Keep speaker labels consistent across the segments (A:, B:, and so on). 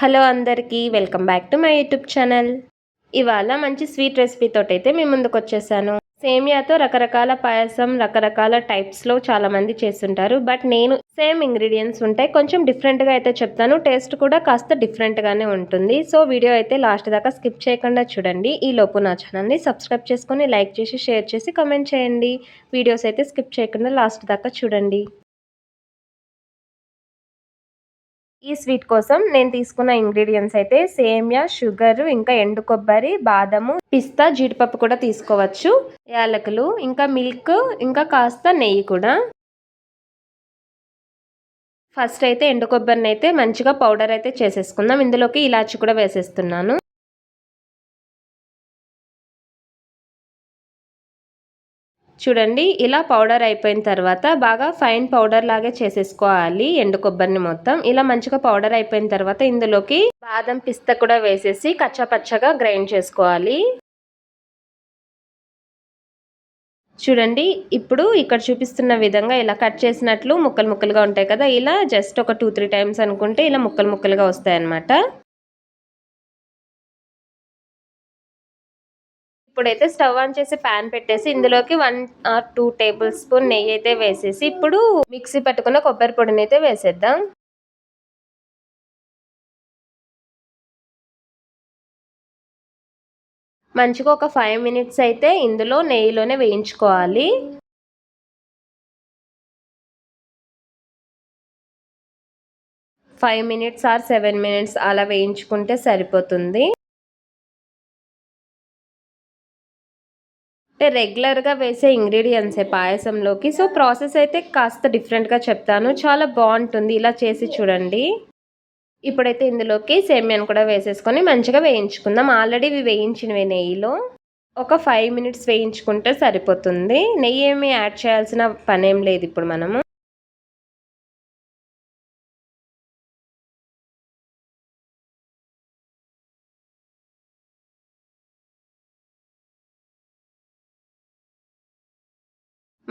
A: Hello అందరికీ welcome back to my YouTube channel. ఇవాళ మంచి స్వీట్ రెసిపీ తోటైతే మీ ముందుకు వచ్చేసాను. సేమియాతో రకరకాల పాయసం రకరకాల టైప్స్లో చాలామంది చేస్తుంటారు. బట్ నేను సేమ్ ఇంగ్రీడియంట్స్ ఉంటాయి, కొంచెం డిఫరెంట్గా అయితే చెప్తాను. టేస్ట్ కూడా కాస్త డిఫరెంట్గానే ఉంటుంది. సో వీడియో అయితే లాస్ట్ దాకా స్కిప్ చేయకుండా చూడండి. ఈ లోపు నా ఛానల్ని సబ్స్క్రైబ్ చేసుకొని లైక్ చేసి షేర్ చేసి కామెంట్ చేయండి. వీడియోస్ అయితే స్కిప్ చేయకుండా లాస్ట్ దాకా చూడండి. ఈ స్వీట్ కోసం నేను తీసుకున్న ఇంగ్రీడియంట్స్ అయితే సేమియా, షుగర్, ఇంకా ఎండు కొబ్బరి, బాదము, పిస్తా, జీడిపప్పు కూడా తీసుకోవచ్చు, యాలకులు, ఇంకా మిల్క్, ఇంకా కాస్త నెయ్యి కూడా. ఫస్ట్ అయితే ఎండు కొబ్బరిని అయితే మంచిగా పౌడర్ అయితే చేసేసుకుందాం. ఇందులోకి ఇలాచి కూడా వేసేస్తున్నాను. చూడండి, ఇలా పౌడర్ అయిపోయిన తర్వాత బాగా ఫైన్ పౌడర్ లాగే చేసేసుకోవాలి. ఎండు కొబ్బరిని మొత్తం ఇలా మంచిగా పౌడర్ అయిపోయిన తర్వాత ఇందులోకి బాదం, పిస్తా కూడా వేసేసి కచ్చాపచ్చగా గ్రైండ్ చేసుకోవాలి. చూడండి, ఇప్పుడు ఇక్కడ చూపిస్తున్న విధంగా ఇలా కట్ చేసినట్లు ముక్కలు ముక్కలుగా ఉంటాయి కదా, ఇలా జస్ట్ ఒక 2-3 టైమ్స్ అనుకుంటే ఇలా ముక్కలు ముక్కలుగా వస్తాయి అన్నమాట. ఇప్పుడైతే స్టవ్ ఆన్ చేసి ప్యాన్ పెట్టేసి ఇందులోకి 1 or 2 టేబుల్ స్పూన్ నెయ్యి అయితే వేసేసి ఇప్పుడు మిక్సీ పట్టుకున్న కొబ్బరి పొడిని అయితే వేసేద్దాం. మంచిగా ఒక 5 మినిట్స్ అయితే ఇందులో నెయ్యిలోనే వేయించుకోవాలి. 5 మినిట్స్ ఆర్ 7 మినిట్స్ అలా వేయించుకుంటే సరిపోతుంది. అంటే రెగ్యులర్గా వేసే ఇంగ్రీడియంట్సే పాయసంలోకి. సో ప్రాసెస్ అయితే కాస్త డిఫరెంట్గా చెప్తాను, చాలా బాగుంటుంది, ఇలా చేసి చూడండి. ఇప్పుడైతే ఇందులోకి సేమియాను కూడా వేసేసుకొని మంచిగా వేయించుకుందాం. ఆల్రెడీ ఇవి వేయించినవి నెయ్యిలో. ఒక 5 మినిట్స్ వేయించుకుంటే సరిపోతుంది. నెయ్యి ఏమి యాడ్ చేయాల్సిన పనేం లేదు ఇప్పుడు మనము.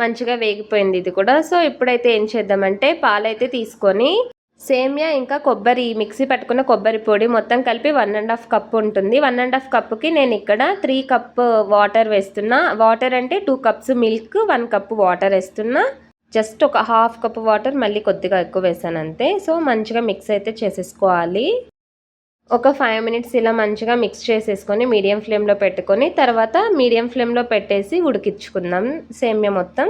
A: మంచిగా వేగిపోయింది ఇది కూడా. సో ఇప్పుడైతే ఏం చేద్దామంటే పాలైతే తీసుకొని సేమియా ఇంకా కొబ్బరి మిక్సీ పట్టుకున్న కొబ్బరి పొడి మొత్తం కలిపి 1.5 కప్ ఉంటుంది. 1.5 కప్పుకి నేను ఇక్కడ 3 కప్ వాటర్ వేస్తున్నా. వాటర్ అంటే 2 కప్స్ మిల్క్, 1 కప్ వాటర్ వేస్తున్నా. జస్ట్ ఒక హాఫ్ కప్ వాటర్ మళ్ళీ కొద్దిగా ఎక్కువ వేసాను అంతే. సో మంచిగా మిక్స్ అయితే చేసేసుకోవాలి. ఒక 5 మినిట్స్ ఇలా మంచిగా మిక్స్ చేసేసుకొని మీడియం ఫ్లేమ్లో పెట్టుకొని తర్వాత మీడియం ఫ్లేమ్లో పెట్టేసి ఉడికించుకుందాం సేమియా మొత్తం.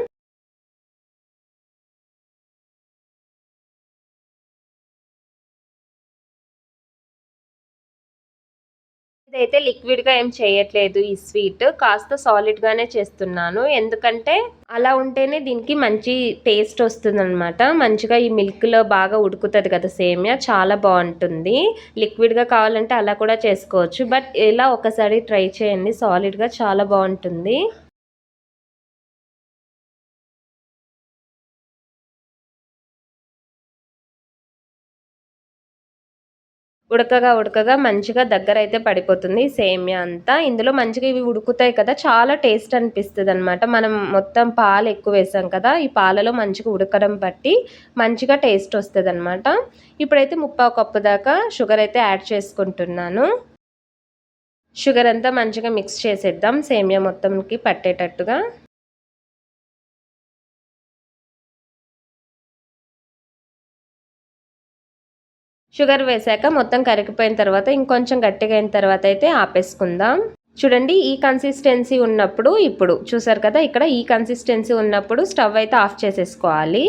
A: ఇదైతే లిక్విడ్గా ఏం చేయట్లేదు, ఈ స్వీట్ కాస్త సాలిడ్గానే చేస్తున్నాను. ఎందుకంటే అలా ఉంటేనే దీనికి మంచి టేస్ట్ వస్తుందన్నమాట. మంచిగా ఈ మిల్క్లో బాగా ఉడుకుతుంది కదా సేమియా, చాలా బాగుంటుంది. లిక్విడ్గా కావాలంటే అలా కూడా చేసుకోవచ్చు, బట్ ఇలా ఒకసారి ట్రై చేయండి, సాలిడ్గా చాలా బాగుంటుంది. ఉడకగా మంచిగా దగ్గర అయితే పడిపోతుంది సేమియా అంతా. ఇందులో మంచిగా ఇవి ఉడుకుతాయి కదా, చాలా టేస్ట్ అనిపిస్తుంది అనమాట. మనం మొత్తం పాలు ఎక్కువ వేసాం కదా, ఈ పాలలో మంచిగా ఉడకడం బట్టి మంచిగా టేస్ట్ వస్తుంది అనమాట. ఇప్పుడైతే 3/4 కప్పు దాకా షుగర్ అయితే యాడ్ చేసుకుంటున్నాను. షుగర్ అంతా మంచిగా మిక్స్ చేసేద్దాం సేమియా మొత్తంకి పట్టేటట్టుగా. షుగర్ వేసాక మొత్తం కరిగిపోయిన తర్వాత ఇంకొంచెం గట్టిగా అయిన తర్వాత అయితే ఆపేసుకుందాం. చూడండి, ఈ కన్సిస్టెన్సీ ఉన్నప్పుడు, ఇప్పుడు చూసారు కదా ఇక్కడ ఈ కన్సిస్టెన్సీ ఉన్నప్పుడు స్టవ్ అయితే ఆఫ్ చేసేసుకోవాలి.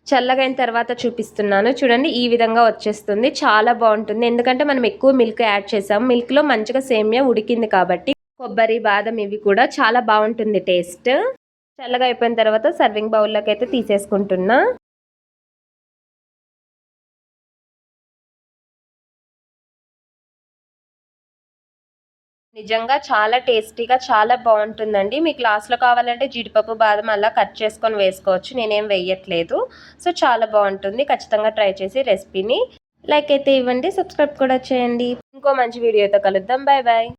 A: చల్లగైన తర్వాత చూపిస్తున్నాను చూడండి, ఈ విధంగా వచ్చేస్తుంది. చాలా బాగుంటుంది, ఎందుకంటే మనం ఎక్కువ మిల్క్ యాడ్ చేసాం. మిల్క్లో మంచిగా సేమియా ఉడికింది కాబట్టి కొబ్బరి, బాదం ఇవి కూడా చాలా బాగుంటుంది టేస్ట్. చల్లగా అయిపోయిన తర్వాత సర్వింగ్ బౌల్లోకి అయితే తీసేసుకుంటున్నా. నిజంగా చాలా టేస్టీగా చాలా బాగుంటుందండి. మీకు లాస్ట్లో కావాలంటే జీడిపప్పు, బాదం అలా కట్ చేసుకొని వేసుకోవచ్చు, నేనేం వేయట్లేదు. సో చాలా బాగుంటుంది, ఖచ్చితంగా ట్రై చేసి రెసిపీని లైక్ అయితే ఇవ్వండి, సబ్స్క్రైబ్ కూడా చేయండి. ఇంకో మంచి వీడియోతో కలుద్దాం. Bye bye.